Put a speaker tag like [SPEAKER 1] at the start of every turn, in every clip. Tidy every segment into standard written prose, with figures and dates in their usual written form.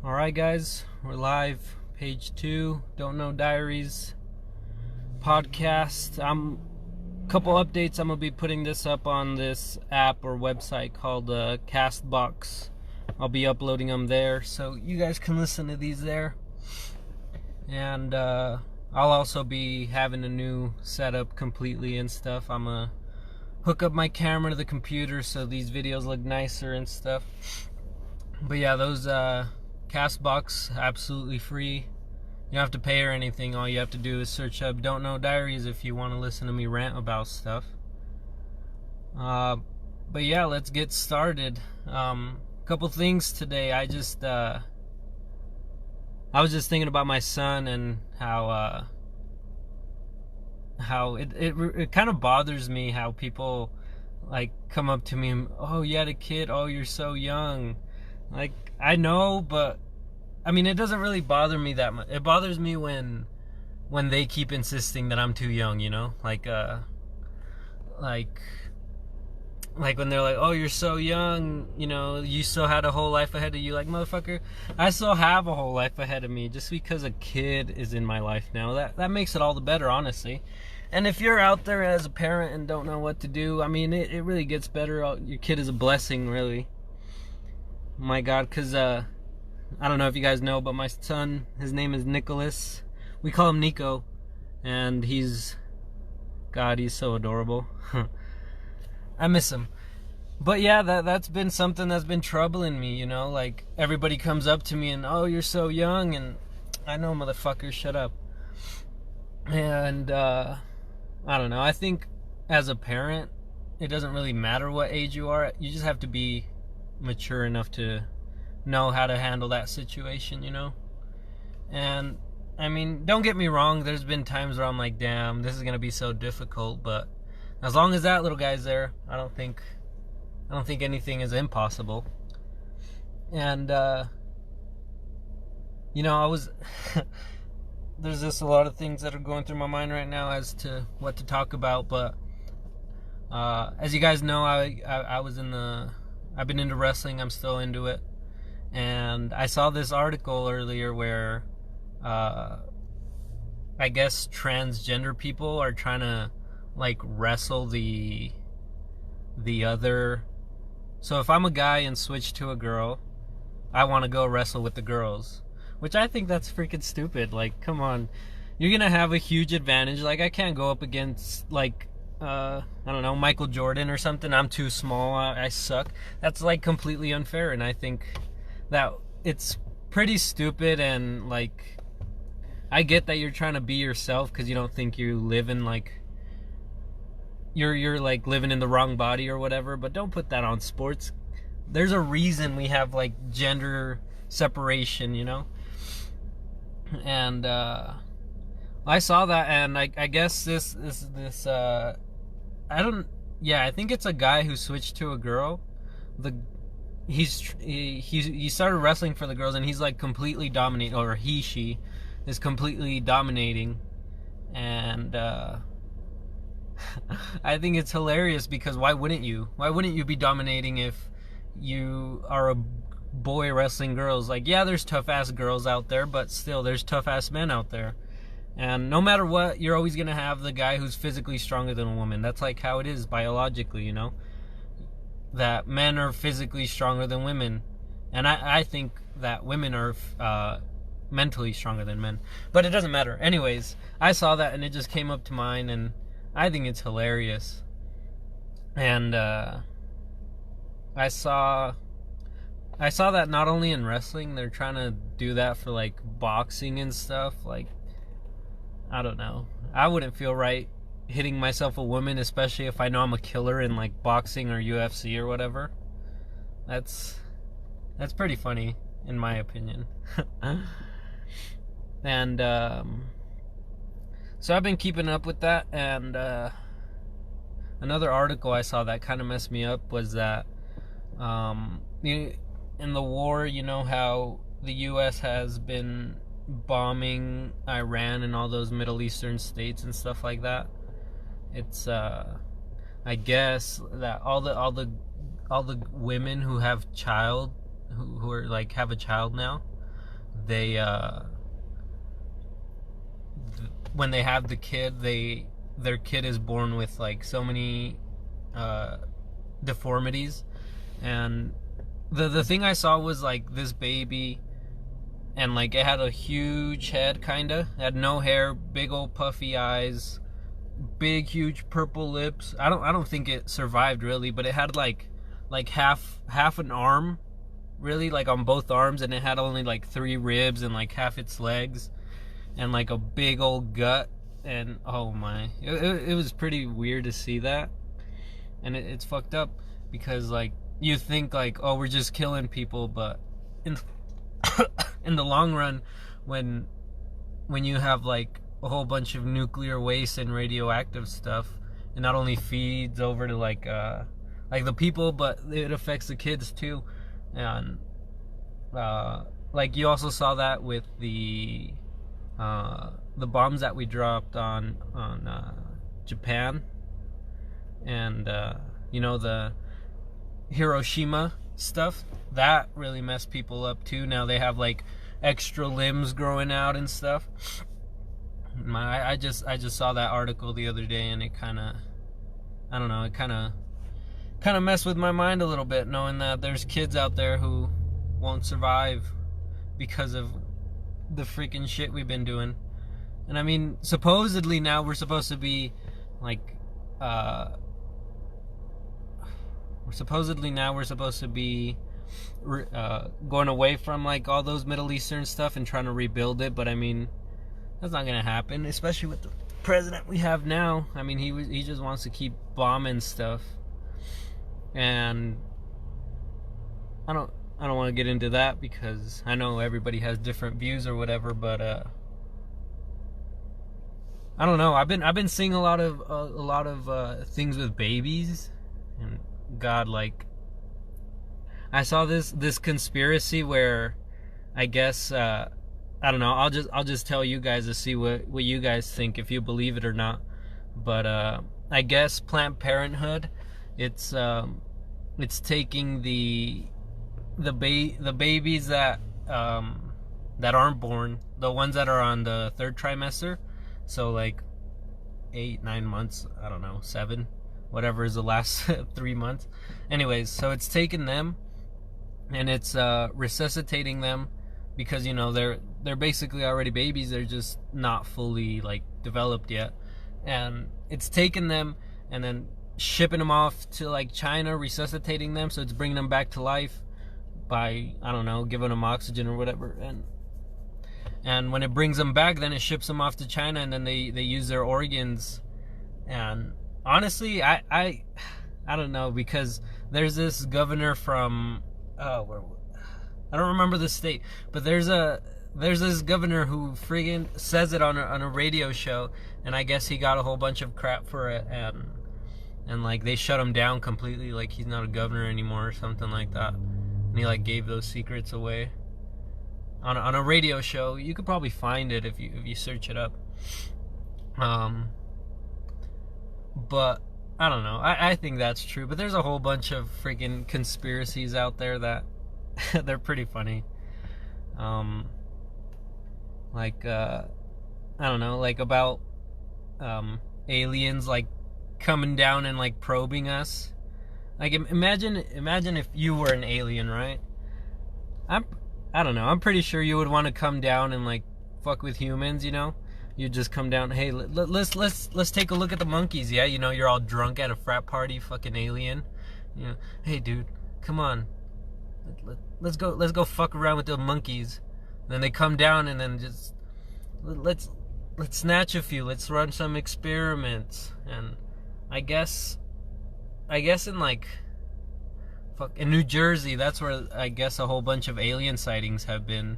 [SPEAKER 1] Alright guys, we're live. Page 2, Don't Know Diaries podcast. Couple updates. I'm gonna be putting this up on this app or website called Castbox. I'll be uploading them there so you guys can listen to these there. And I'll also be having a new setup completely and stuff. I'm gonna hook up my camera to the computer so these videos look nicer and stuff. But yeah, those Castbox, absolutely free. You don't have to pay or anything. All you have to do is search up Don't Know Diaries if you want to listen to me rant about stuff. But yeah, let's get started. Couple things today. I was just thinking about my son and how it kind of bothers me how people like come up to me and, oh, you had a kid, oh, you're so young. Like, I know, but I mean, it doesn't really bother me that much. It bothers me when they keep insisting that I'm too young, you know? Like when they're like, oh, you're so young, you know, you still had a whole life ahead of you. Like, motherfucker, I still have a whole life ahead of me. Just because a kid is in my life now, that makes it all the better, honestly. And if you're out there as a parent and don't know what to do, I mean, it really gets better. Your kid is a blessing, really. My God, because I don't know if you guys know, but my son, his name is Nicholas. We call him Nico, and he's so adorable. I miss him. But yeah, that's been something that's been troubling me, you know? Like, everybody comes up to me and, oh, you're so young, and I know, motherfucker, shut up. And I don't know. I think as a parent, it doesn't really matter what age you are. You just have to be mature enough to know how to handle that situation, you know? And I mean, don't get me wrong, there's been times where I'm like, damn, this is gonna be so difficult, but as long as that little guy's there, I don't think anything is impossible. And you know, there's just a lot of things that are going through my mind right now as to what to talk about, but as you guys know, I've been into wrestling. I'm still into it. And I saw this article earlier where I guess transgender people are trying to like wrestle the other. So if I'm a guy and switch to a girl, I want to go wrestle with the girls, which I think that's freaking stupid. Like, come on. You're going to have a huge advantage. Like, I can't go up against like I don't know, Michael Jordan or something. I'm too small. I suck. That's like completely unfair, and I think that it's pretty stupid. And like, I get that you're trying to be yourself because you don't think you live in like you're like living in the wrong body or whatever, but don't put that on sports. There's a reason we have like gender separation, you know? And I saw that, and I guess this I think it's a guy who switched to a girl. He started wrestling for the girls, and he's like completely dominating, or she is completely dominating. And I think it's hilarious because why wouldn't you be dominating if you are a boy wrestling girls? Like, yeah, there's tough ass girls out there, but still there's tough ass men out there. And no matter what, you're always going to have the guy who's physically stronger than a woman. That's like how it is biologically, you know? That men are physically stronger than women. And I think that women are mentally stronger than men. But it doesn't matter. Anyways, I saw that and it just came up to mind, and I think it's hilarious. And I saw that not only in wrestling, they're trying to do that for like boxing and stuff. Like, I don't know. I wouldn't feel right hitting myself a woman, especially if I know I'm a killer in like boxing or UFC or whatever. That's pretty funny, in my opinion. And so I've been keeping up with that. And another article I saw that kind of messed me up was that in the war, you know how the U.S. has been bombing Iran and all those Middle Eastern states and stuff like that. It's I guess that all the women who have have a child now, they when they have the kid, their kid is born with like so many deformities. And the thing I saw was like this baby, and like it had a huge head, kinda. It had no hair, big old puffy eyes, big huge purple lips. I don't think it survived really, but it had like half an arm, really, like on both arms, and it had only like 3 ribs and like half its legs, and like a big old gut. And oh my, it was pretty weird to see that. And it's fucked up because like you think like, oh, we're just killing people, but in in the long run, when you have like a whole bunch of nuclear waste and radioactive stuff, it not only feeds over to like the people, but it affects the kids too. And like you also saw that with the bombs that we dropped on Japan, and you know, the Hiroshima stuff, that really messed people up too. Now they have like extra limbs growing out and stuff. I just saw that article the other day, and it kind of, I don't know, it kind of messed with my mind a little bit, knowing that there's kids out there who won't survive because of the freaking shit we've been doing. And I mean, supposedly now we're supposed to be like going away from like all those Middle Eastern stuff and trying to rebuild it. But I mean, that's not gonna happen, especially with the president we have now. I mean, he just wants to keep bombing stuff, and I don't want to get into that because I know everybody has different views or whatever. But I don't know. I've been seeing a lot of things with babies, and God, like, I saw this conspiracy where I guess I don't know. I'll just tell you guys to see what you guys think, if you believe it or not. But I guess Planned Parenthood, it's taking the babies that aren't born, the ones that are on the 3rd trimester, so like 8-9 months, I don't know, 7, whatever is the last 3 months. Anyways, so it's taking them and it's resuscitating them, because you know they're basically already babies, they're just not fully like developed yet. And it's taking them and then shipping them off to like China, resuscitating them, so it's bringing them back to life by, I don't know, giving them oxygen or whatever. And when it brings them back, then it ships them off to China, and then they use their organs. And honestly, I don't know, because there's this governor from I don't remember the state, but there's this governor who friggin' says it on a radio show, and I guess he got a whole bunch of crap for it, and like they shut him down completely, like he's not a governor anymore or something like that. And he like gave those secrets away on a radio show. You could probably find it if you search it up. But I don't know. I think that's true. But there's a whole bunch of freaking conspiracies out there that they're pretty funny. Like I don't know, like about aliens like coming down and like probing us. Like imagine if you were an alien, right? I don't know. I'm pretty sure you would want to come down and like fuck with humans, you know? You just come down, hey, let's take a look at the monkeys, yeah? You know, you're all drunk at a frat party, fucking alien. You know, hey dude, come on. Let's go fuck around with the monkeys. And then they come down, and then just let's snatch a few. Let's run some experiments. And I guess in like in New Jersey, that's where I guess a whole bunch of alien sightings have been,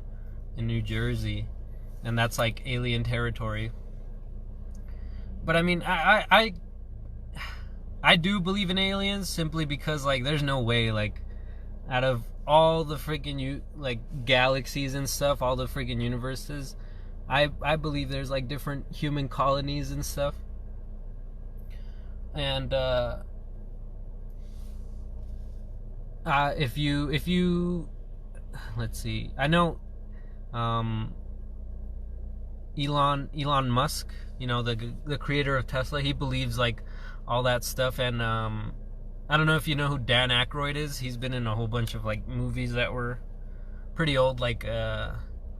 [SPEAKER 1] in New Jersey, and that's like alien territory. But I mean, I do believe in aliens, simply because like there's no way, like, out of all the freaking like galaxies and stuff, all the freaking universes, I believe there's like different human colonies and stuff. And if you let's see, I know Um, Elon Musk, you know, the creator of Tesla, he believes like all that stuff. And I don't know if you know who Dan Aykroyd is. He's been in a whole bunch of like movies that were pretty old. Like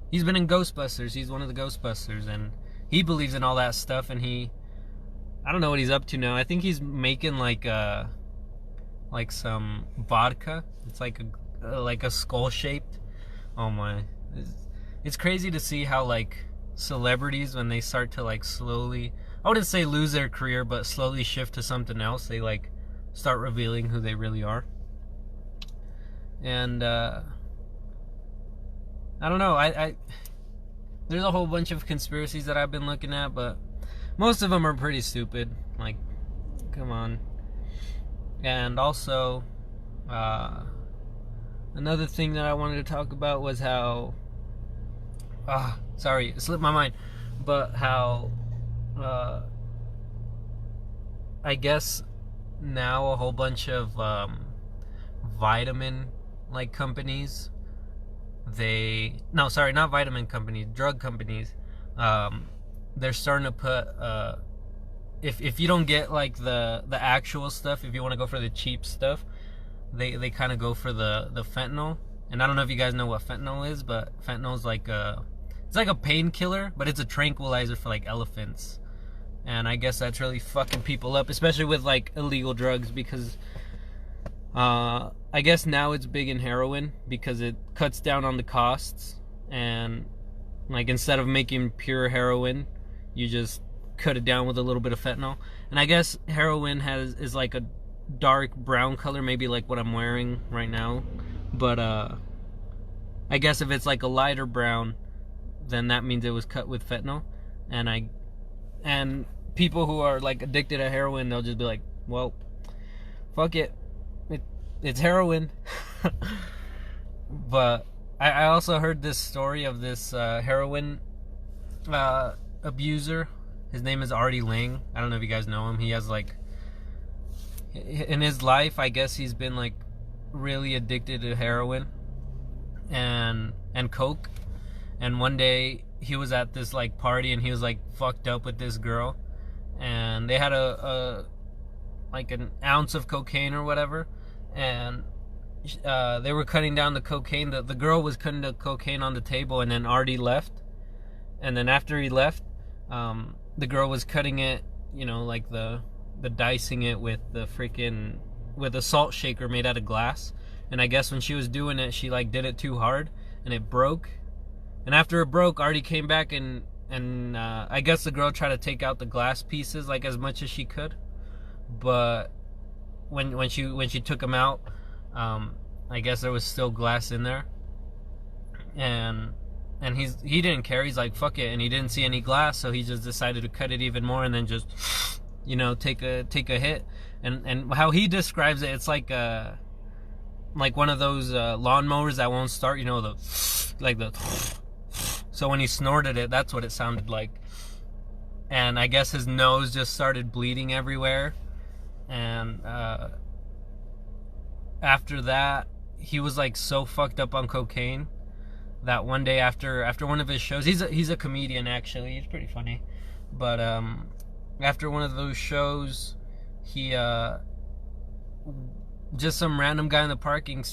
[SPEAKER 1] he's been in Ghostbusters. He's one of the Ghostbusters, and he believes in all that stuff. And I don't know what he's up to now. I think he's making like some vodka. It's like a skull shaped. Oh my, it's crazy to see how like celebrities, when they start to like slowly, I wouldn't say lose their career, but slowly shift to something else, they like start revealing who they really are. And I don't know, I there's a whole bunch of conspiracies that I've been looking at, but most of them are pretty stupid. Like, come on. And also another thing that I wanted to talk about was how sorry, it slipped my mind, but how I guess now a whole bunch of vitamin like companies, not vitamin companies, drug companies, they're starting to put if you don't get like the actual stuff, if you want to go for the cheap stuff, they kind of go for the fentanyl. And I don't know if you guys know what fentanyl is, but fentanyl is like it's like a painkiller, but it's a tranquilizer for like elephants. And I guess that's really fucking people up, especially with like illegal drugs, because I guess now it's big in heroin because it cuts down on the costs. And like, instead of making pure heroin, you just cut it down with a little bit of fentanyl. And I guess heroin is like a dark brown color, maybe like what I'm wearing right now. But I guess if it's like a lighter brown, then that means it was cut with fentanyl. And people who are like addicted to heroin, they'll just be like, well, fuck it, it's heroin. But I also heard this story of this heroin abuser. His name is Artie Lang. I don't know if you guys know him. He has like, in his life, I guess he's been like really addicted to heroin and coke. And one day he was at this like party, and he was like fucked up with this girl, and they had a like an ounce of cocaine or whatever, and they were cutting down the cocaine. The girl was cutting the cocaine on the table, and then Artie left. And then after he left, the girl was cutting it, you know, like the dicing it with a salt shaker made out of glass. And I guess when she was doing it, she like did it too hard, and it broke. And after it broke, Artie came back, and I guess the girl tried to take out the glass pieces like as much as she could. But when she took them out, I guess there was still glass in there. And he didn't care. He's like, fuck it, and he didn't see any glass, so he just decided to cut it even more, and then just, you know, take a hit. And how he describes it, it's like one of those lawnmowers that won't start, you know, so when he snorted it, that's what it sounded like. And I guess his nose just started bleeding everywhere. And after that, he was like so fucked up on cocaine that one day after one of his shows, he's a comedian actually, he's pretty funny. But after one of those shows, he just some random guy in the parking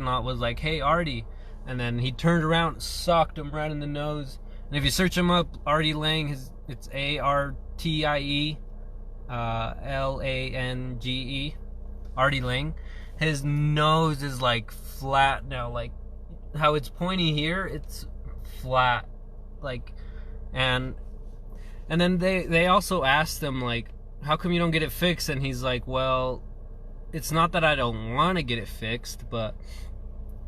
[SPEAKER 1] lot was like, "Hey, Artie," and then he turned around, socked him right in the nose. And if you search him up, Artie Lang, it's ARTIE LANGE, Artie Lang. His nose is like flat now, like how it's pointy here, it's flat, like, and then they also asked him like, how come you don't get it fixed? And he's like, well, it's not that I don't want to get it fixed, but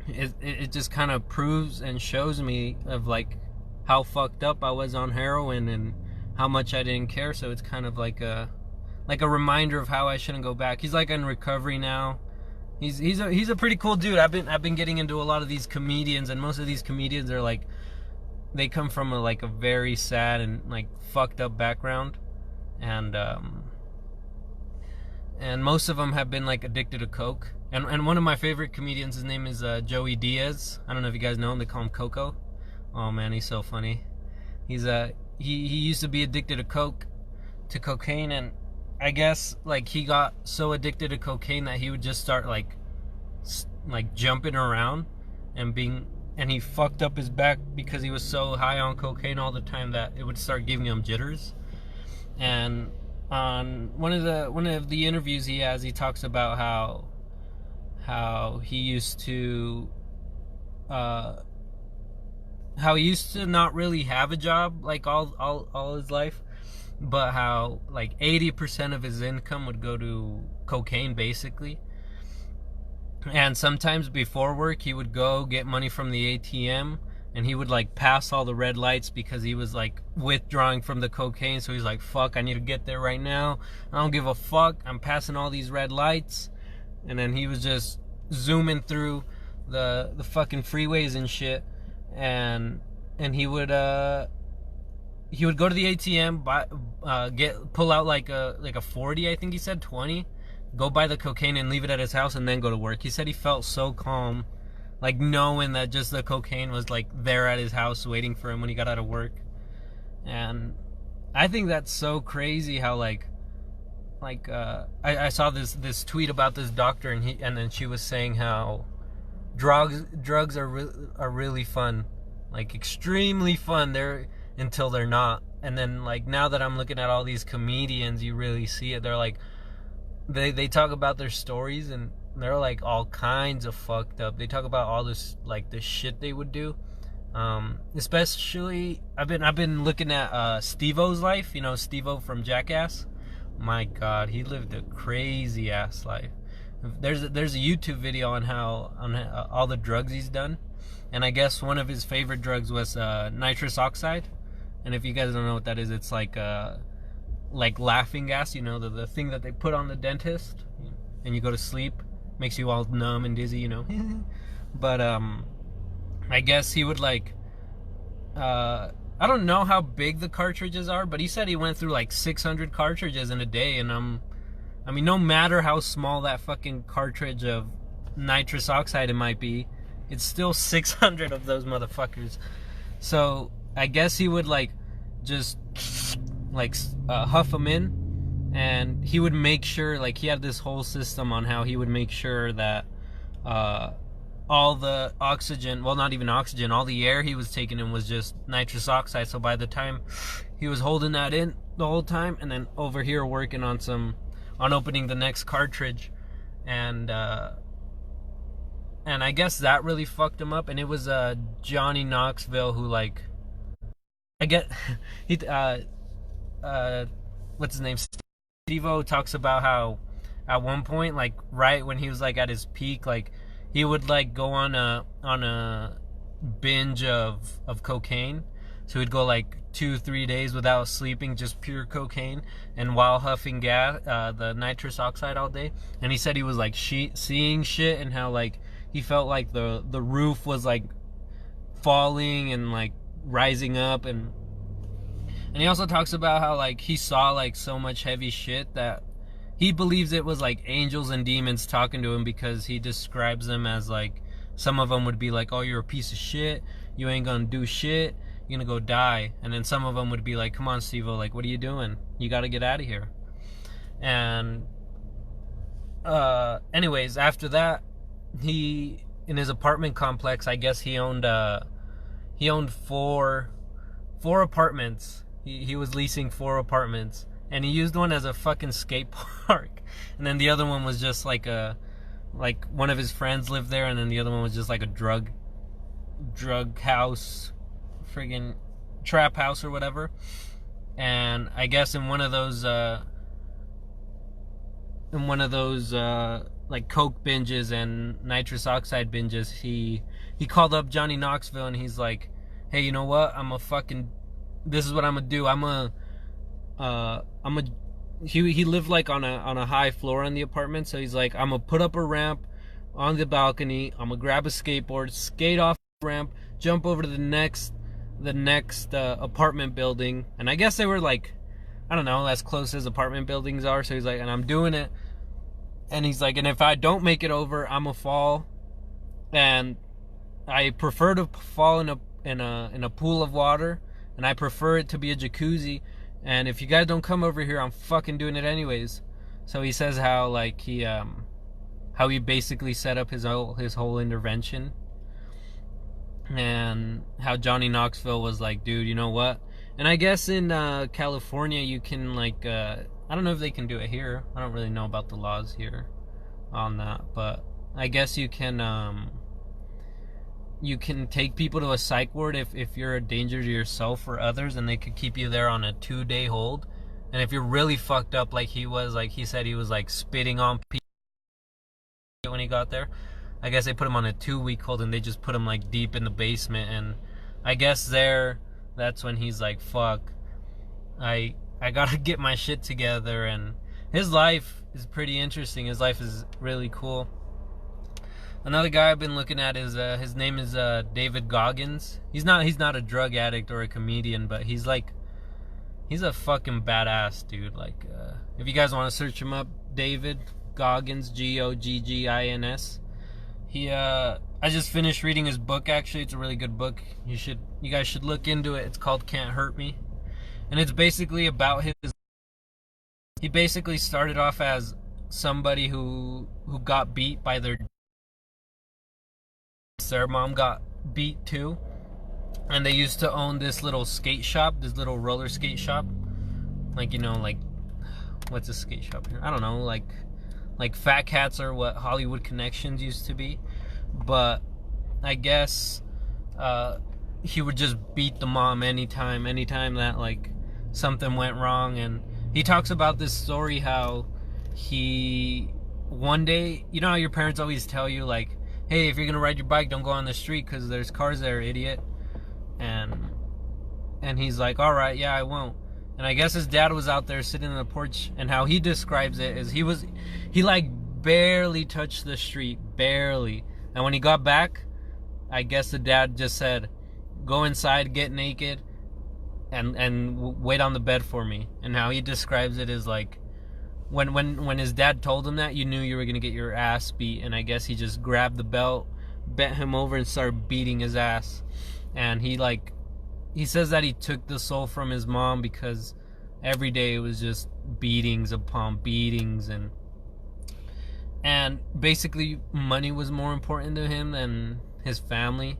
[SPEAKER 1] it just kind of proves and shows me of like how fucked up I was on heroin and how much I didn't care. So it's kind of like a reminder of how I shouldn't go back. He's like in recovery now. He's a pretty cool dude. I've been getting into a lot of these comedians, and most of these comedians are like, they come from a very sad and like fucked up background, and most of them have been like addicted to coke. And one of my favorite comedians, his name is Joey Diaz. I don't know if you guys know him. They call him Coco. Oh man, he's so funny. He used to be addicted to cocaine, and I guess like he got so addicted to cocaine that he would just start like jumping around and he fucked up his back because he was so high on cocaine all the time that it would start giving him jitters. And on one of the interviews he has, he talks about how he used to not really have a job like all his life, but how like 80% of his income would go to cocaine basically. And sometimes before work he would go get money from the ATM, and he would like pass all the red lights because he was like withdrawing from the cocaine. So he's like, fuck, I need to get there right now. I don't give a fuck. I'm passing all these red lights. And then he was just zooming through the fucking freeways and shit. And he would go to the ATM, pull out like a 40, I think he said 20, go buy the cocaine and leave it at his house, and then go to work. He said he felt so calm, like knowing that just the cocaine was like there at his house waiting for him when he got out of work. And I think that's so crazy how I saw this tweet about this doctor, and then she was saying how drugs are really fun, like extremely fun. They're until they're not. And then like now that I'm looking at all these comedians, you really see it. They're like they talk about their stories, and they're like all kinds of fucked up. They talk about all this like the shit they would do. Especially I've been looking at Steve-O's life. You know Steve-O from Jackass. My God, he lived a crazy ass life. There's a YouTube video on all the drugs he's done, and I guess one of his favorite drugs was nitrous oxide. And if you guys don't know what that is, it's like laughing gas, you know, the thing that they put on the dentist, and you go to sleep, makes you all numb and dizzy, you know. But I guess he would like I don't know how big the cartridges are, but he said he went through like 600 cartridges in a day. And I mean, no matter how small that fucking cartridge of nitrous oxide it might be, it's still 600 of those motherfuckers. So I guess he would like just huff them in, and he would make sure, like, he had this whole system on how he would make sure that all the oxygen, well, not even oxygen, all the air he was taking in was just nitrous oxide. So by the time he was holding that in the whole time, and then over here working on opening the next cartridge, and I guess that really fucked him up. And it was Johnny Knoxville who, like, I get he what's his name, Steve-O, talks about how at one point, like right when he was like at his peak, like he would like go on a binge of cocaine. So he'd go like 2-3 days without sleeping, just pure cocaine, and while huffing gas, the nitrous oxide all day. And he said he was like seeing shit, and how like he felt like the roof was like falling and like rising up. And he also talks about how like he saw like so much heavy shit that he believes it was like angels and demons talking to him, because he describes them as like, some of them would be like, oh, you're a piece of shit, you ain't gonna do shit, you're gonna go die. And then some of them would be like, come on, Steve-O, like, what are you doing? You gotta get out of here. And anyways, after that, he, in his apartment complex, I guess he owned four apartments. He was leasing 4 apartments, and he used one as a fucking skate park. And then the other one was just like one of his friends lived there, and then the other one was just like a drug house, friggin' trap house or whatever. And I guess in one of those like coke binges and nitrous oxide binges, he called up Johnny Knoxville, and he's like, hey, you know what, this is what I'm gonna do. He lived like on a high floor in the apartment, so he's like, I'm gonna put up a ramp on the balcony, I'm gonna grab a skateboard, skate off the ramp, jump over to the next apartment building. And I guess they were like, I don't know, as close as apartment buildings are. So he's like, and I'm doing it, and he's like, and if I don't make it over, I'm gonna fall, and I prefer to fall in a pool of water, and I prefer it to be a jacuzzi. And if you guys don't come over here, I'm fucking doing it anyways. So he says how like how he basically set up his whole intervention, and how Johnny Knoxville was like, dude, you know what? And I guess in California you can like I don't know if they can do it here. I don't really know about the laws here on that, but I guess you can take people to a psych ward if you're a danger to yourself or others, and they could keep you there on a 2-day hold. And if you're really fucked up like he was, like he said he was like spitting on people when he got there, I guess they put him on a 2-week hold, and they just put him like deep in the basement. And I guess that's when he's like, fuck, I gotta get my shit together. And his life is pretty interesting. His life is really cool. Another guy I've been looking at is his name is David Goggins. He's not a drug addict or a comedian, but he's a fucking badass dude. Like if you guys want to search him up, David Goggins, Goggins. I just finished reading his book. Actually, it's a really good book. You guys should look into it. It's called Can't Hurt Me, and it's basically about he basically started off as somebody who got beat by their mom got beat too, and they used to own this little skate shop, this little roller skate shop, like, you know, like, what's a skate shop here? I don't know, like Fat Cats or what Hollywood Connections used to be. But I guess he would just beat the mom anytime that like something went wrong. And he talks about this story how he one day, you know how your parents always tell you like, hey, if you're gonna ride your bike, don't go on the street because there's cars there, idiot. And he's like, all right, yeah, I won't. And I guess his dad was out there sitting on the porch, and how he describes it is he like barely touched the street, barely. And when he got back, I guess the dad just said, go inside, get naked, and wait on the bed for me. And how he describes it is like, when his dad told him that, you knew you were gonna get your ass beat. And I guess he just grabbed the belt, bent him over, and started beating his ass. And he says that he took the soul from his mom because every day it was just beatings upon beatings, and basically money was more important to him than his family.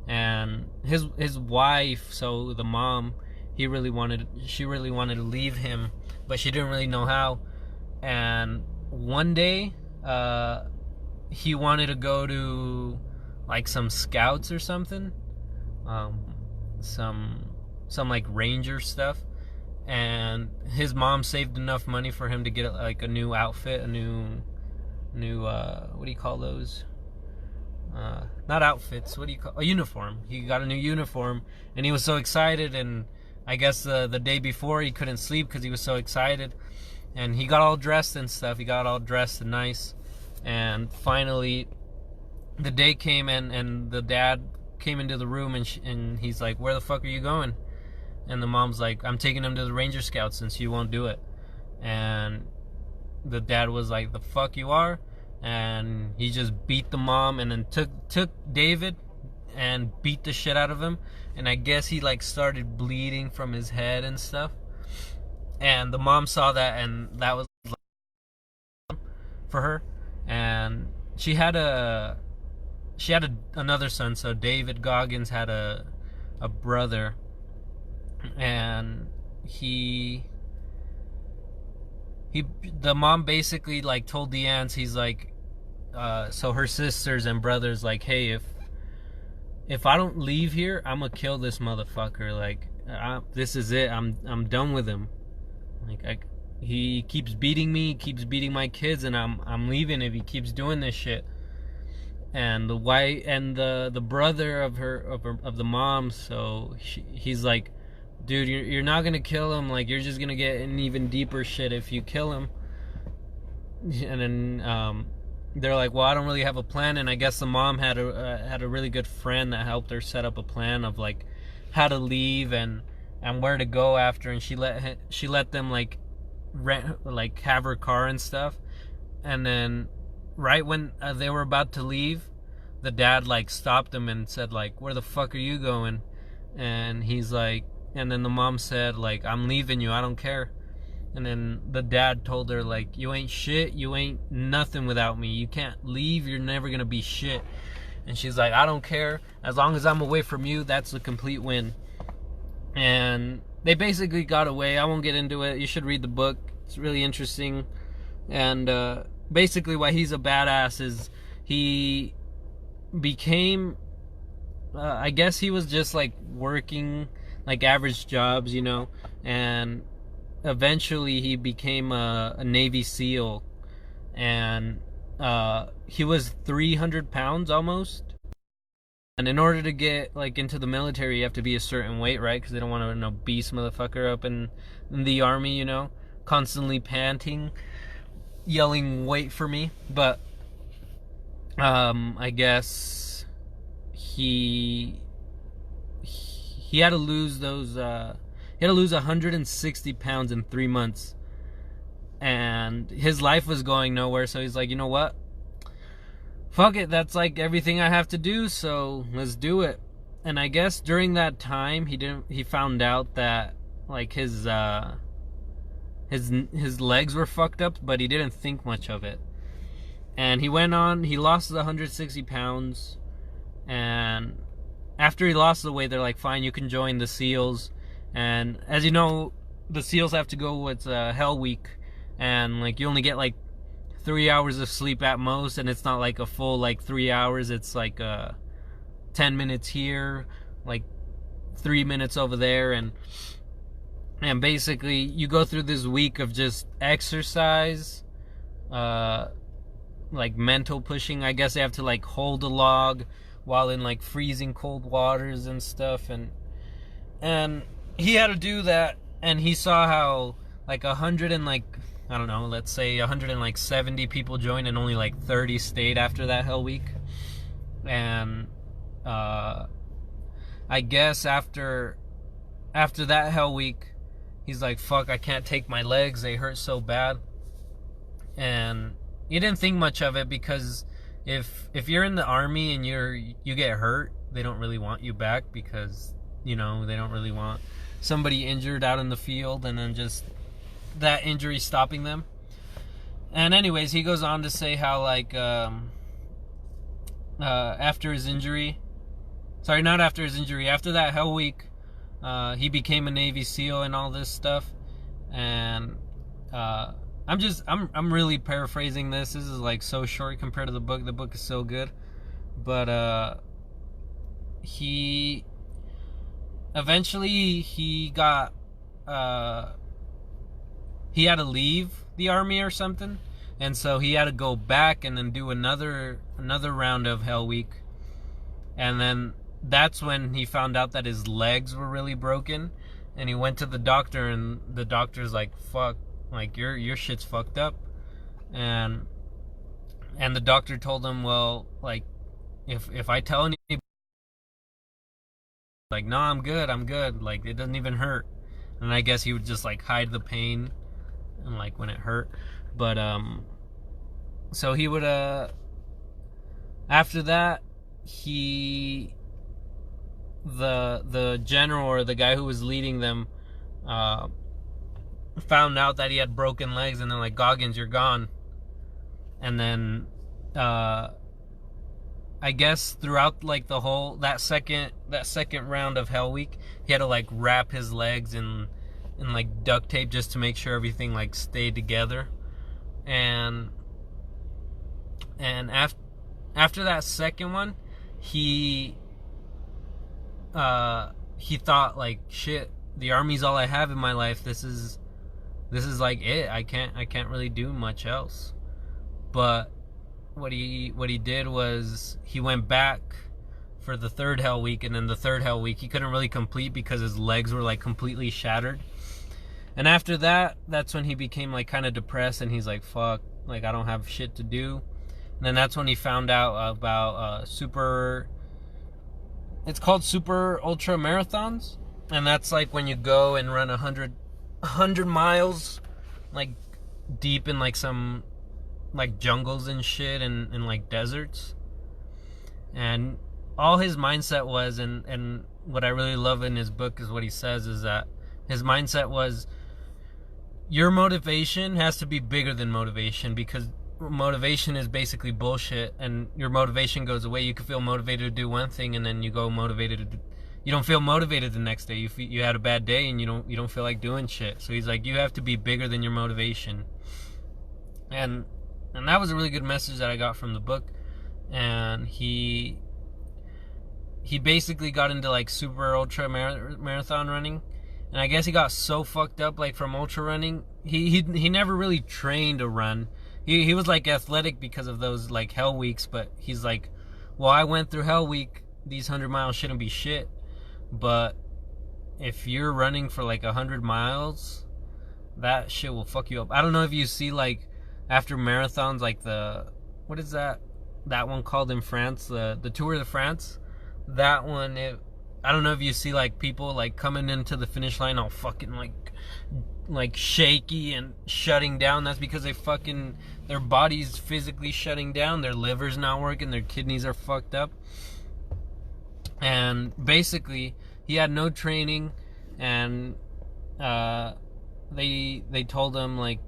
[SPEAKER 1] And his wife, so the mom, she really wanted to leave him, but she didn't really know how. And one day he wanted to go to like some scouts or something, some like ranger stuff, and his mom saved enough money for him to get like a new outfit, a new what do you call those, not outfits, what do you call, a uniform. He got a new uniform, and he was so excited. And I guess the day before he couldn't sleep because he was so excited, and he got all dressed and stuff. He got all dressed and nice, and finally the day came, and the dad came into the room, and he's like, where the fuck are you going? And the mom's like, I'm taking him to the Ranger Scouts since you won't do it. And the dad was like, the fuck you are? And he just beat the mom, and then took David and beat the shit out of him. And I guess he like started bleeding from his head and stuff. And the mom saw that, and that was for her. And she had another son. So David Goggins had a brother, and the mom basically like told the aunts, he's like, so her sisters and brothers, like, hey, if I don't leave here, I'm gonna kill this motherfucker. Like, this is it. I'm done with him. Like, he keeps beating me, keeps beating my kids, and I'm leaving if he keeps doing this shit. And the wife and the brother of the mom, so he's like, dude, you're not gonna kill him. Like, you're just gonna get in even deeper shit if you kill him. And then they're like, well, I don't really have a plan. And I guess the mom had a really good friend that helped her set up a plan of like how to leave and where to go after. And she let them like rent, like have her car and stuff. And then right when they were about to leave, the dad like stopped them and said like, where the fuck are you going? And he's like, and then the mom said, like, I'm leaving you, I don't care. And then the dad told her, like, you ain't shit, you ain't nothing without me, you can't leave, you're never gonna be shit. And she's like, I don't care, as long as I'm away from you, that's a complete win. And they basically got away. I won't get into it, you should read the book, it's really interesting. And basically why he's a badass is he became, I guess he was just like working like average jobs, you know, and eventually he became a Navy SEAL, and he was 300 pounds almost. And in order to get like into the military, you have to be a certain weight, right? Because they don't want an obese motherfucker up in the army, you know, constantly panting, yelling, "Wait for me!" But I guess he had to lose those. He had to lose 160 pounds in 3 months, and his life was going nowhere. So he's like, you know what? Fuck it. That's like everything I have to do. So let's do it. And I guess during that time, he found out that like his legs were fucked up, but he didn't think much of it. And he went on. He lost the 160 pounds, and after he lost the weight, they're like, fine, you can join the SEALs. And as you know, the SEALs have to go with Hell Week, and like you only get like 3 hours of sleep at most, and it's not like a full like 3 hours. It's like 10 minutes here, like 3 minutes over there, and basically you go through this week of just exercise, like mental pushing. I guess they have to like hold a log while in like freezing cold waters and stuff, and he had to do that. And he saw how like 100 and like, I don't know, let's say 170 people joined, and only like 30 stayed after that Hell Week. And I guess after that Hell Week, he's like, fuck, I can't take my legs, they hurt so bad. And he didn't think much of it, because if you're in the army and you get hurt, they don't really want you back, because, you know, they don't really want somebody injured out in the field and then just that injury stopping them. And anyways, he goes on to say how like after his injury, sorry, not after his injury, after that Hell Week, he became a Navy SEAL and all this stuff. And I'm really paraphrasing this. This is like so short compared to the book. The book is so good. But he got he had to leave the army or something, and so he had to go back and then do another round of Hell Week. And then that's when he found out that his legs were really broken, and he went to the doctor, and the doctor's like, fuck, like your shit's fucked up. And the doctor told him, well, like if I tell anybody, like, no, I'm good, like it doesn't even hurt. And I guess he would just like hide the pain and like when it hurt. But so he would after that, the general, or the guy who was leading them, found out that he had broken legs, and they're like, Goggins, you're gone. And then I guess throughout like the whole that second round of Hell Week, he had to like wrap his legs in like duct tape just to make sure everything like stayed together. And after that second one, he thought like, shit, the army's all I have in my life. This is like it. I can't really do much else. But what he did was he went back for the third Hell Week, and then the third Hell Week he couldn't really complete because his legs were like completely shattered. And after that, that's when he became like kind of depressed, and he's like, fuck, like I don't have shit to do. And then that's when he found out about it's called super ultra marathons, and that's like when you go and run 100 miles like deep in like some like jungles and shit, and like deserts. And all his mindset was, and what I really love in his book is what he says is that his mindset was, your motivation has to be bigger than motivation, because motivation is basically bullshit, and your motivation goes away. You can feel motivated to do one thing, and then you go motivated to do, you don't feel motivated the next day. You had a bad day, and you don't feel like doing shit. So he's like, you have to be bigger than your motivation. And that was a really good message that I got from the book. And he basically got into like super ultra marathon running. And I guess he got so fucked up like from ultra running. He never really trained to run. He was like athletic because of those like hell weeks, but he's like, well, I went through hell week. These 100 miles shouldn't be shit. But if you're running for like 100 miles, that shit will fuck you up. I don't know if you see like after marathons, like what is that one called in France, the Tour de France. That one, I don't know if you see like people like coming into the finish line all fucking like shaky and shutting down. That's because their body's physically shutting down. Their liver's not working. Their kidneys are fucked up. And basically, he had no training, and they told him like,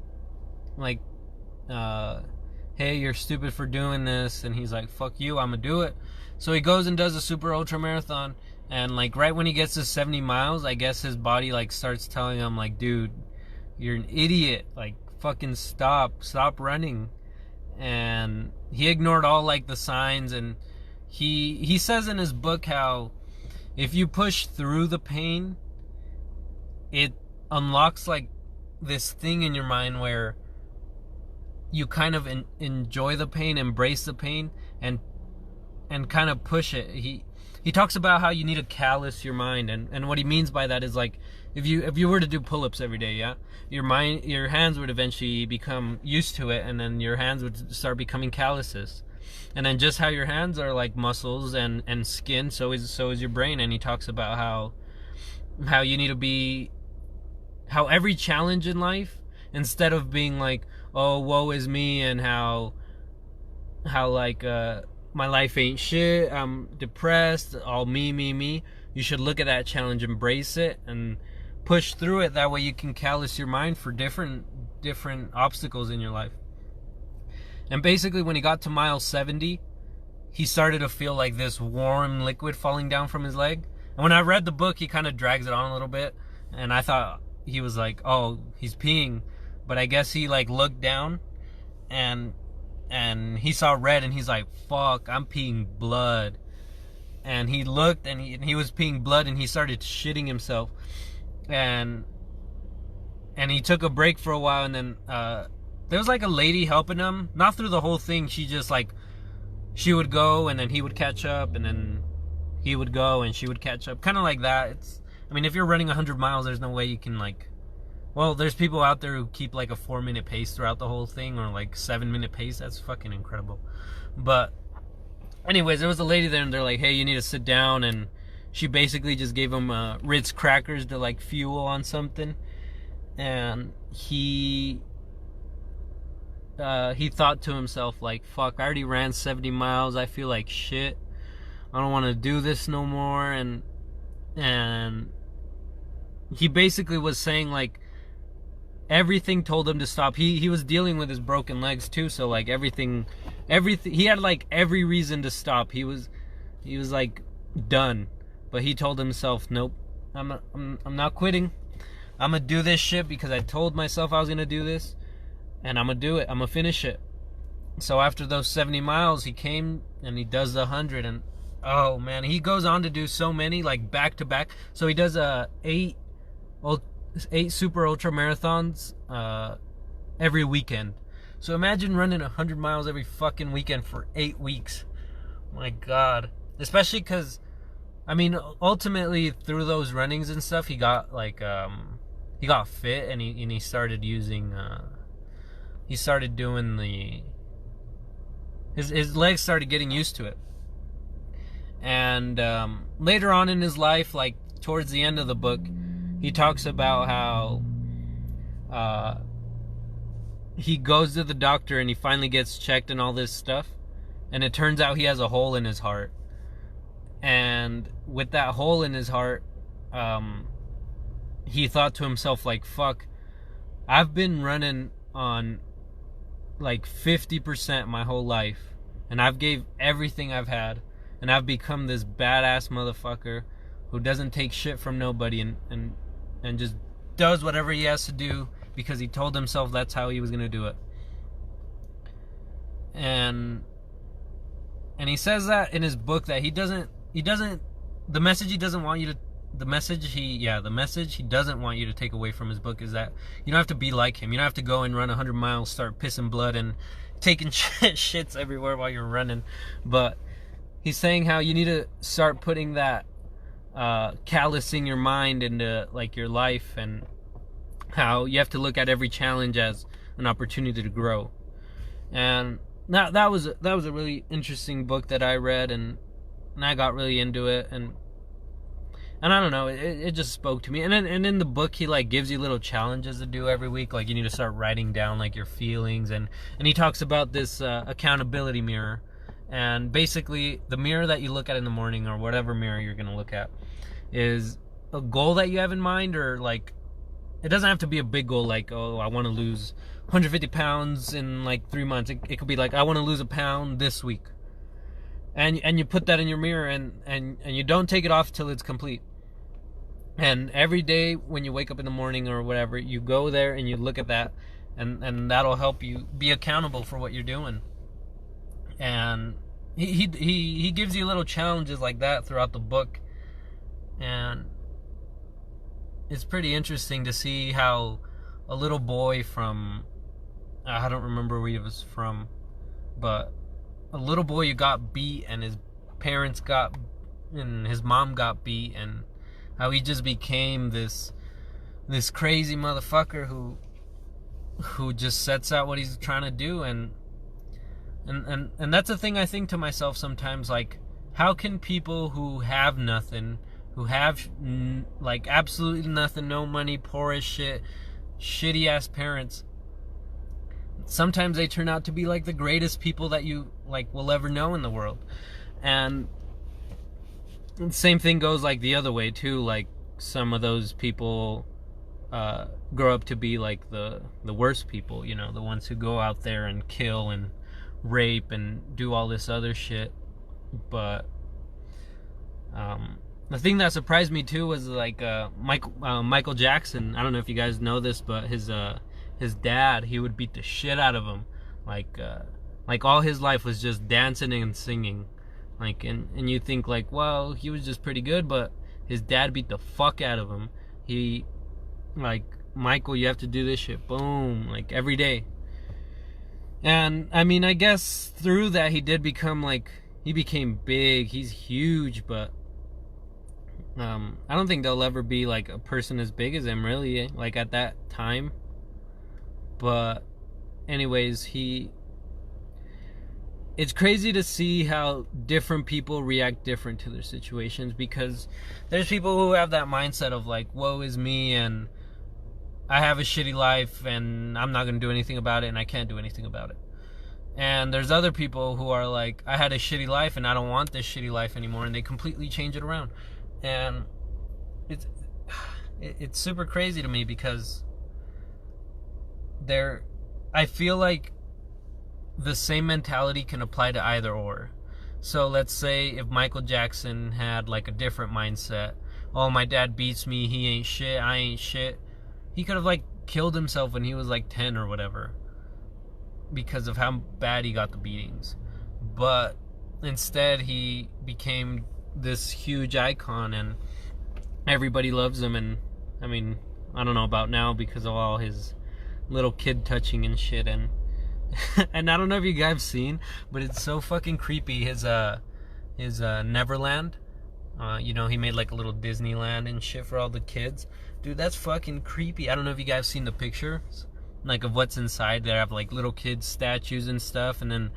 [SPEAKER 1] hey, you're stupid for doing this, and he's like, fuck you, I'm gonna do it. So he goes and does a super ultra marathon, and like right when he gets to 70 miles, I guess his body like starts telling him like, dude, you're an idiot, like fucking stop running. And he ignored all like the signs, and he says in his book how if you push through the pain, it unlocks like this thing in your mind where you kind of enjoy the pain, embrace the pain, and kind of push it. He talks about how you need to callous your mind, and what he means by that is like if you were to do pull-ups every day, yeah, your hands would eventually become used to it, and then your hands would start becoming calluses. And then just how your hands are like muscles and skin, so is your brain. And he talks about how you need to be, how every challenge in life, instead of being like, oh, woe is me, and how like my life ain't shit, I'm depressed, all me, you should look at that challenge, embrace it, and push through it. That way you can callous your mind for different obstacles in your life. And basically when he got to mile 70, he started to feel like this warm liquid falling down from his leg. And when I read the book, he kind of drags it on a little bit, and I thought he was like, oh, he's peeing. But I guess he like looked down and he saw red, and he's like, fuck, I'm peeing blood. And he looked, and he was peeing blood, and he started shitting himself. And he took a break for a while, and then there was like a lady helping him, not through the whole thing. She just like, she would go, and then he would catch up, and then he would go, and she would catch up, kind of like that. I mean, if you're running 100 miles, there's no way you can like, well, there's people out there who keep like a 4-minute pace throughout the whole thing, or like 7-minute pace. That's fucking incredible. But anyways, there was a lady there, and they're like, hey, you need to sit down. And she basically just gave him Ritz crackers to like fuel on something. And he thought to himself like, fuck, I already ran 70 miles. I feel like shit. I don't want to do this no more. And he basically was saying like, everything told him to stop. He was dealing with his broken legs too, so like everything he had like every reason to stop. He was like done, but he told himself, nope, I'm not quitting. I'm gonna do this shit because I told myself I was gonna do this, and I'm gonna do it. I'm gonna finish it. So after those 70 miles, he came and he does the 100, and oh man, he goes on to do so many like back to back. So he does 8 super ultra marathons every weekend. So imagine running 100 miles every fucking weekend for 8 weeks. My God. Especially because, I mean, ultimately through those runnings and stuff, he got like he got fit, and he started using he started doing his legs started getting used to it. And later on in his life, like towards the end of the book, he talks about how he goes to the doctor, and he finally gets checked and all this stuff, and it turns out he has a hole in his heart. And with that hole in his heart, he thought to himself, like, fuck, I've been running on like 50% my whole life, and I've gave everything I've had, and I've become this badass motherfucker who doesn't take shit from nobody, and just does whatever he has to do because he told himself that's how he was gonna do it. And he says that in his book, that he doesn't the message he doesn't want you to the message he doesn't want you to take away from his book is that you don't have to be like him. You don't have to go and run 100 miles, start pissing blood and taking shits everywhere while you're running. But he's saying how you need to start putting that callousing your mind into like your life, and how you have to look at every challenge as an opportunity to grow. And that was a really interesting book that I read, and I got really into it, and I don't know, it just spoke to me. And in the book, he like gives you little challenges to do every week. Like you need to start writing down like your feelings, and he talks about this accountability mirror. And basically, the mirror that you look at in the morning, or whatever mirror you're gonna look at, is a goal that you have in mind, or like it doesn't have to be a big goal like, oh, I want to lose 150 pounds in like 3 months. It could be like, I want to lose a pound this week. And you put that in your mirror, and you don't take it off till it's complete. And every day when you wake up in the morning or whatever, you go there and you look at that, and that'll help you be accountable for what you're doing. And he gives you little challenges like that throughout the book, and it's pretty interesting to see how a little boy from, I don't remember where he was from, but a little boy who got beat, and his parents got, and his mom got beat, and how he just became this crazy motherfucker who just sets out what he's trying to do. And that's the thing I think to myself sometimes, like, how can people who have nothing, who have like absolutely nothing, no money, poor as shit, shitty ass parents, sometimes they turn out to be like the greatest people that you like will ever know in the world. And the same thing goes like the other way too. Like some of those people grow up to be like the worst people, you know, the ones who go out there and kill and rape and do all this other shit. But the thing that surprised me too was like Michael Jackson. I don't know if you guys know this, but his dad, he would beat the shit out of him. Like all his life was just dancing and singing. Like, and you think like, well, he was just pretty good, but his dad beat the fuck out of him. He, like, Michael, you have to do this shit, boom, like every day. And I mean, I guess through that he did become like, he became big, he's huge, but I don't think there'll ever be like a person as big as him, really, like at that time. But anyways, it's crazy to see how different people react different to their situations, because there's people who have that mindset of like, woe is me, and I have a shitty life, and I'm not going to do anything about it, and I can't do anything about it. And there's other people who are like, I had a shitty life, and I don't want this shitty life anymore, and they completely change it around. And it's super crazy to me, because I feel like the same mentality can apply to either or. So let's say if Michael Jackson had like a different mindset, oh, my dad beats me, he ain't shit, I ain't shit, he could have like killed himself when he was like 10 or whatever, because of how bad he got the beatings. But instead he became this huge icon, and everybody loves him. And I mean, I don't know about now because of all his little kid touching and shit, and and I don't know if you guys have seen, but it's so fucking creepy. His Neverland, you know, he made like a little Disneyland and shit for all the kids. Dude, that's fucking creepy. I don't know if you guys have seen the pictures, like, of what's inside. They have like little kids statues and stuff, and then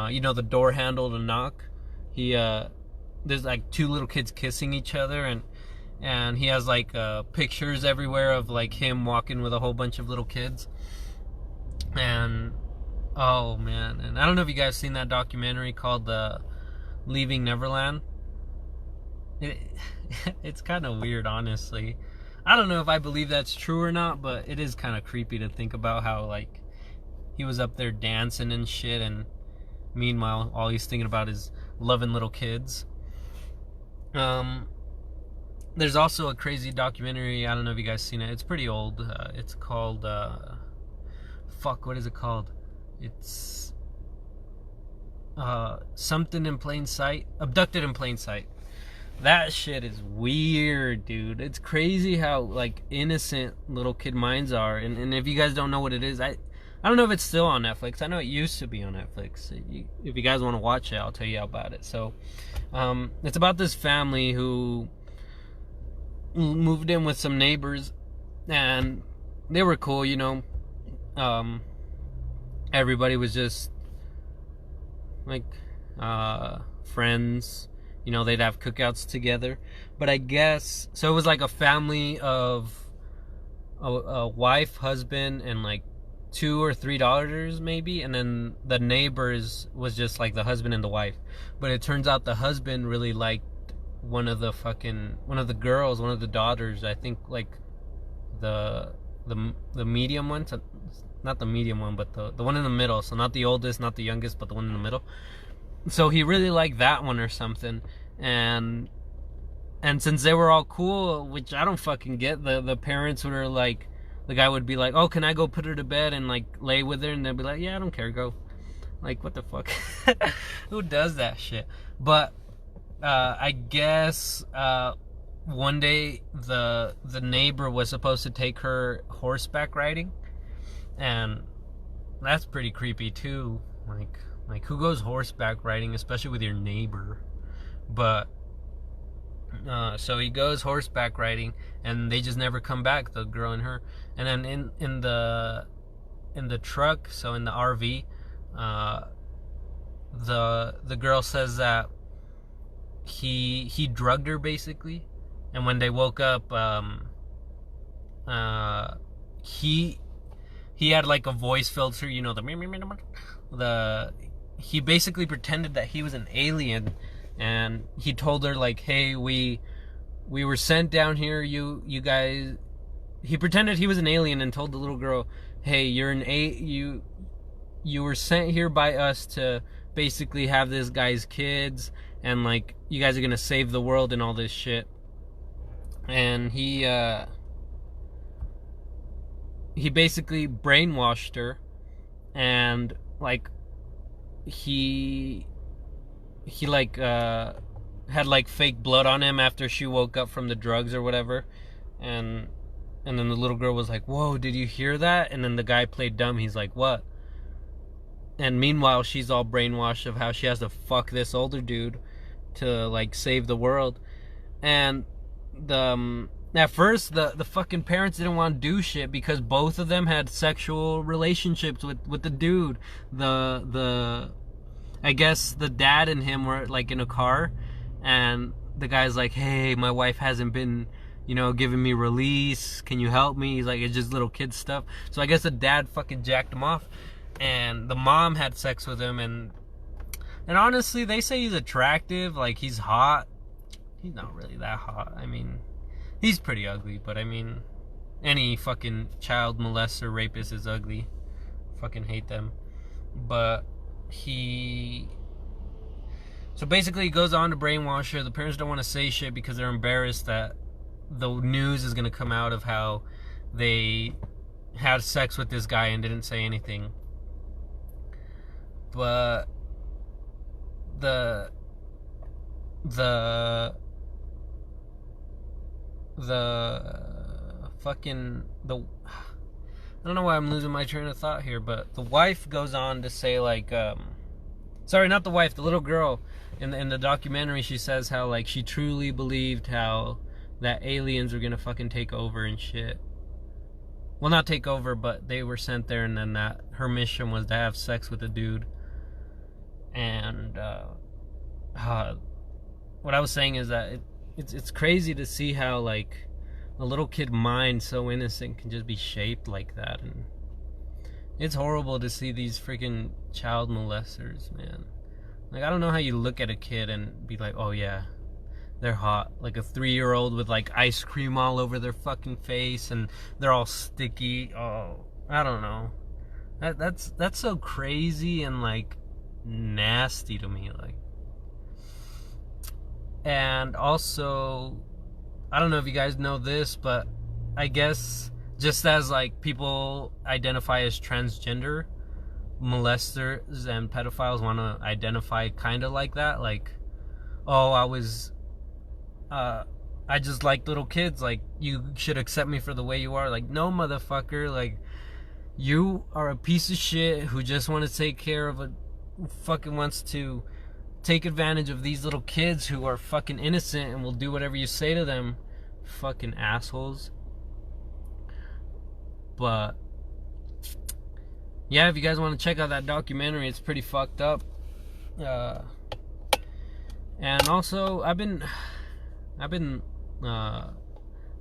[SPEAKER 1] you know, the door handle to knock. There's like two little kids kissing each other, and he has like pictures everywhere of like him walking with a whole bunch of little kids. And oh man, and I don't know if you guys seen that documentary called Leaving Neverland. it, it's kind of weird, honestly. I don't know if I believe that's true or not, but it is kind of creepy to think about how, like, he was up there dancing and shit, and meanwhile, all he's thinking about is loving little kids. There's also a crazy documentary. I don't know if you guys seen it. It's pretty old. It's called what is it called? It's something in plain sight. Abducted in Plain Sight. That shit is weird, dude. It's crazy how, like, innocent little kid minds are. And if you guys don't know what it is, I don't know if it's still on Netflix. I know it used to be on Netflix. If you guys want to watch it, I'll tell you about it. So, it's about this family who moved in with some neighbors, and they were cool, you know. Everybody was just like friends, you know. They'd have cookouts together. But I guess so. It was like a family of a wife, husband, and like 2 or 3 daughters maybe, and then the neighbors was just like the husband and the wife. But it turns out the husband really liked one of the girls, one of the daughters. I think like the medium one, not the medium one, but the one in the middle. So not the oldest, not the youngest, but the one in the middle. So he really liked that one or something. And since they were all cool, which I don't fucking get, the parents were like, the guy would be like, oh, can I go put her to bed and like lay with her? And they'd be like, yeah, I don't care, go. Like, what the fuck? Who does that shit? But I guess one day the neighbor was supposed to take her horseback riding, and that's pretty creepy too. Like who goes horseback riding, especially with your neighbor? But so he goes horseback riding, and they just never come back, the girl and her. And then in the truck, so in the RV, the girl says that he drugged her basically, and when they woke up, he had like a voice filter, you know, he basically pretended that he was an alien, and he told her like, hey, we were sent down here, you guys. He pretended he was an alien and told the little girl, hey, you were sent here by us to basically have this guy's kids, and like you guys are gonna save the world and all this shit. And he basically brainwashed her, and like he like had like fake blood on him after she woke up from the drugs or whatever. And then the little girl was like, whoa, did you hear that? And then the guy played dumb. He's like, what? And meanwhile, she's all brainwashed of how she has to fuck this older dude to like save the world. And at first the fucking parents didn't want to do shit because both of them had sexual relationships with the dude. I guess the dad and him were like in a car, and the guy's like, hey, my wife hasn't been, you know, giving me release, can you help me? He's like, it's just little kid stuff. So I guess the dad fucking jacked him off, and the mom had sex with him. And honestly, they say he's attractive, like he's hot. He's not really that hot. I mean, he's pretty ugly, but I mean, any fucking child molester, rapist is ugly. Fucking hate them. But so basically he goes on to brainwash her. The parents don't want to say shit because they're embarrassed that the news is going to come out of how they had sex with this guy and didn't say anything. But the I don't know why I'm losing my train of thought here, but the wife goes on to say like, sorry, not the wife, the little girl in the documentary, she says how like she truly believed how that aliens were gonna fucking take over and shit. Well, not take over, but they were sent there, and then that her mission was to have sex with a dude. And what I was saying is that it's crazy to see how like a little kid mind so innocent can just be shaped like that. And it's horrible to see these freaking child molesters, man. Like, I don't know how you look at a kid and be like, oh yeah, they're hot. Like a 3-year-old with like ice cream all over their fucking face, and they're all sticky. Oh, I don't know. That's so crazy and like nasty to me. Like, and also, I don't know if you guys know this, but I guess just as like people identify as transgender, molesters and pedophiles want to identify kind of like that. Like, oh, I just like little kids. Like, you should accept me for the way you are. Like, no, motherfucker. Like, you are a piece of shit who just want to take care of fucking wants to take advantage of these little kids who are fucking innocent and will do whatever you say to them. Fucking assholes. But yeah, if you guys want to check out that documentary, it's pretty fucked up. And also, I've been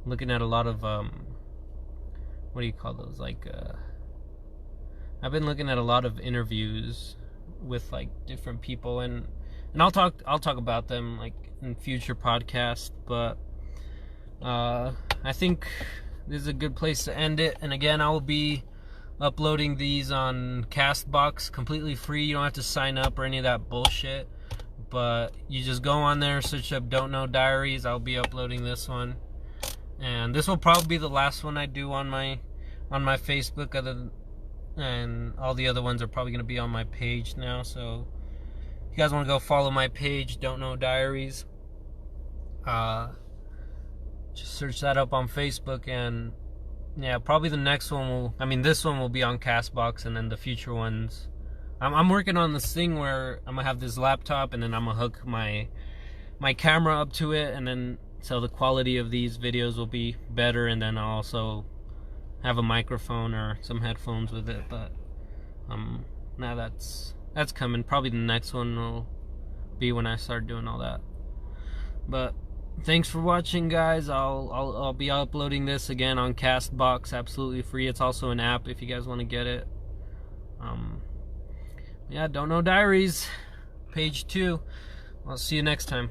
[SPEAKER 1] looking at a lot of what do you call those? Like I've been looking at a lot of interviews with like different people, and I'll talk about them like in future podcasts. But I think this is a good place to end it. And again, I will be uploading these on Castbox completely free. You don't have to sign up or any of that bullshit. But you just go on there, search up Don't Know Diaries. I'll be uploading this one, and this will probably be the last one I do on my Facebook. And all the other ones are probably going to be on my page now. So if you guys want to go follow my page, Don't Know Diaries, just search that up on Facebook. And yeah, probably the next one this one will be on Castbox, and then the future ones, I'm working on this thing where I'm gonna have this laptop, and then I'm gonna hook my camera up to it, and then so the quality of these videos will be better, and then I'll also have a microphone or some headphones with it. But now that's coming. Probably the next one will be when I start doing all that. But thanks for watching, guys. I'll be uploading this again on Castbox, absolutely free. It's also an app if you guys want to get it. Yeah, Don't Know Diaries, page 2. I'll see you next time.